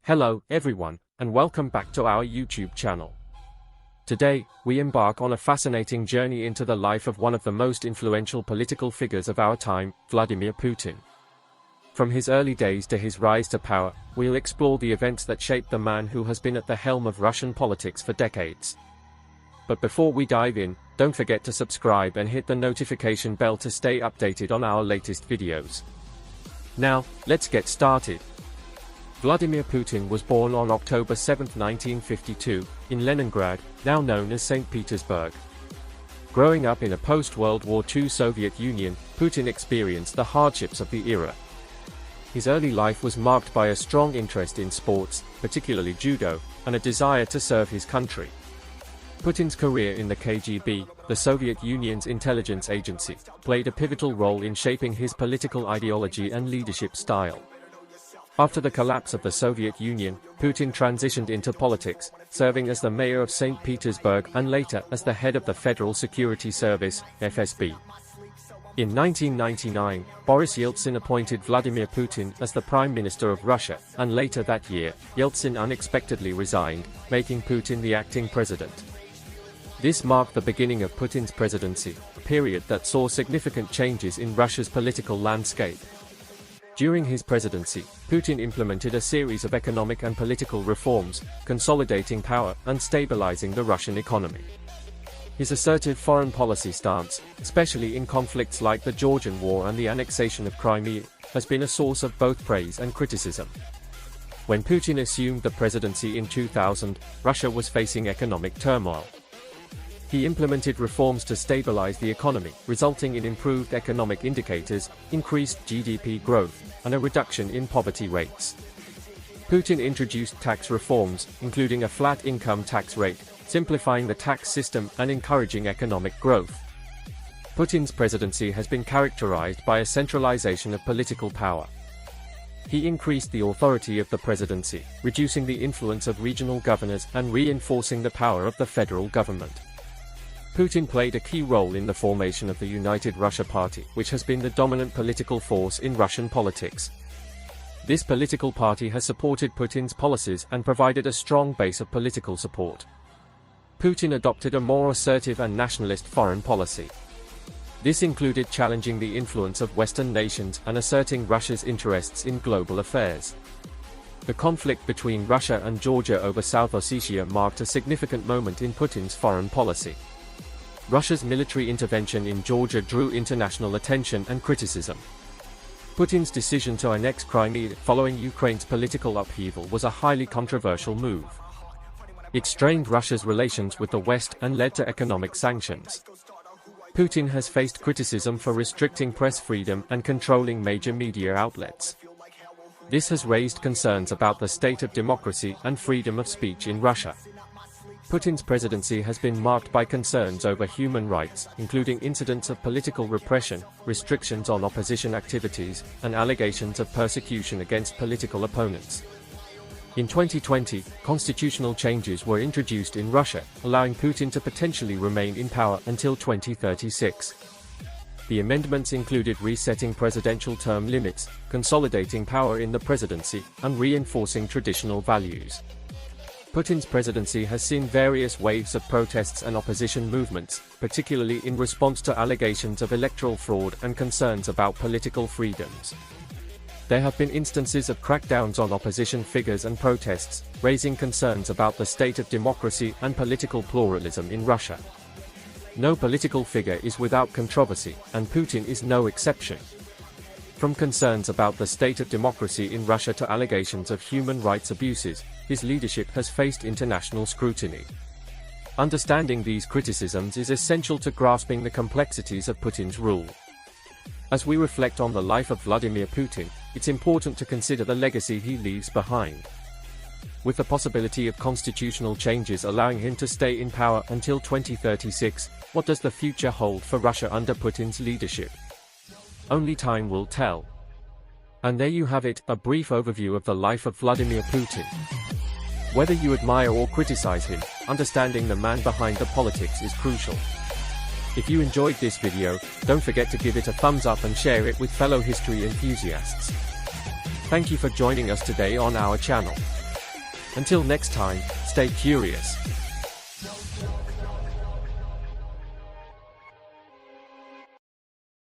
Hello, everyone, and welcome back to our YouTube channel. Today, we embark on a fascinating journey into the life of one of the most influential political figures of our time, Vladimir Putin. From his early days to his rise to power, we'll explore the events that shaped the man who has been at the helm of Russian politics for decades. But before we dive in, don't forget to subscribe and hit the notification bell to stay updated on our latest videos. Now, let's get started. Vladimir Putin was born on October 7, 1952, in Leningrad, now known as St. Petersburg. Growing up in a post-World War II Soviet Union, Putin experienced the hardships of the era. His early life was marked by a strong interest in sports, particularly judo, and a desire to serve his country. Putin's career in the KGB, the Soviet Union's intelligence agency, played a pivotal role in shaping his political ideology and leadership style. After the collapse of the Soviet Union, Putin transitioned into politics, serving as the mayor of St. Petersburg and later as the head of the Federal Security Service, FSB. In 1999, Boris Yeltsin appointed Vladimir Putin as the Prime Minister of Russia, and later that year, Yeltsin unexpectedly resigned, making Putin the acting president. This marked the beginning of Putin's presidency, a period that saw significant changes in Russia's political landscape. During his presidency, Putin implemented a series of economic and political reforms, consolidating power and stabilizing the Russian economy. His assertive foreign policy stance, especially in conflicts like the Georgian War and the annexation of Crimea, has been a source of both praise and criticism. When Putin assumed the presidency in 2000, Russia was facing economic turmoil. He implemented reforms to stabilize the economy, resulting in improved economic indicators, increased GDP growth, and a reduction in poverty rates. Putin introduced tax reforms, including a flat income tax rate, simplifying the tax system and encouraging economic growth. Putin's presidency has been characterized by a centralization of political power. He increased the authority of the presidency, reducing the influence of regional governors and reinforcing the power of the federal government. Putin played a key role in the formation of the United Russia Party, which has been the dominant political force in Russian politics. This political party has supported Putin's policies and provided a strong base of political support. Putin adopted a more assertive and nationalist foreign policy. This included challenging the influence of Western nations and asserting Russia's interests in global affairs. The conflict between Russia and Georgia over South Ossetia marked a significant moment in Putin's foreign policy. Russia's military intervention in Georgia drew international attention and criticism. Putin's decision to annex Crimea following Ukraine's political upheaval was a highly controversial move. It strained Russia's relations with the West and led to economic sanctions. Putin has faced criticism for restricting press freedom and controlling major media outlets. This has raised concerns about the state of democracy and freedom of speech in Russia. Putin's presidency has been marked by concerns over human rights, including incidents of political repression, restrictions on opposition activities, and allegations of persecution against political opponents. In 2020, constitutional changes were introduced in Russia, allowing Putin to potentially remain in power until 2036. The amendments included resetting presidential term limits, consolidating power in the presidency, and reinforcing traditional values. Putin's presidency has seen various waves of protests and opposition movements, particularly in response to allegations of electoral fraud and concerns about political freedoms. There have been instances of crackdowns on opposition figures and protests, raising concerns about the state of democracy and political pluralism in Russia. No political figure is without controversy, and Putin is no exception. From concerns about the state of democracy in Russia to allegations of human rights abuses, his leadership has faced international scrutiny. Understanding these criticisms is essential to grasping the complexities of Putin's rule. As we reflect on the life of Vladimir Putin, it's important to consider the legacy he leaves behind. With the possibility of constitutional changes allowing him to stay in power until 2036, what does the future hold for Russia under Putin's leadership? Only time will tell. And there you have it, a brief overview of the life of Vladimir Putin. Whether you admire or criticize him, understanding the man behind the politics is crucial. If you enjoyed this video, don't forget to give it a thumbs up and share it with fellow history enthusiasts. Thank you for joining us today on our channel. Until next time, stay curious.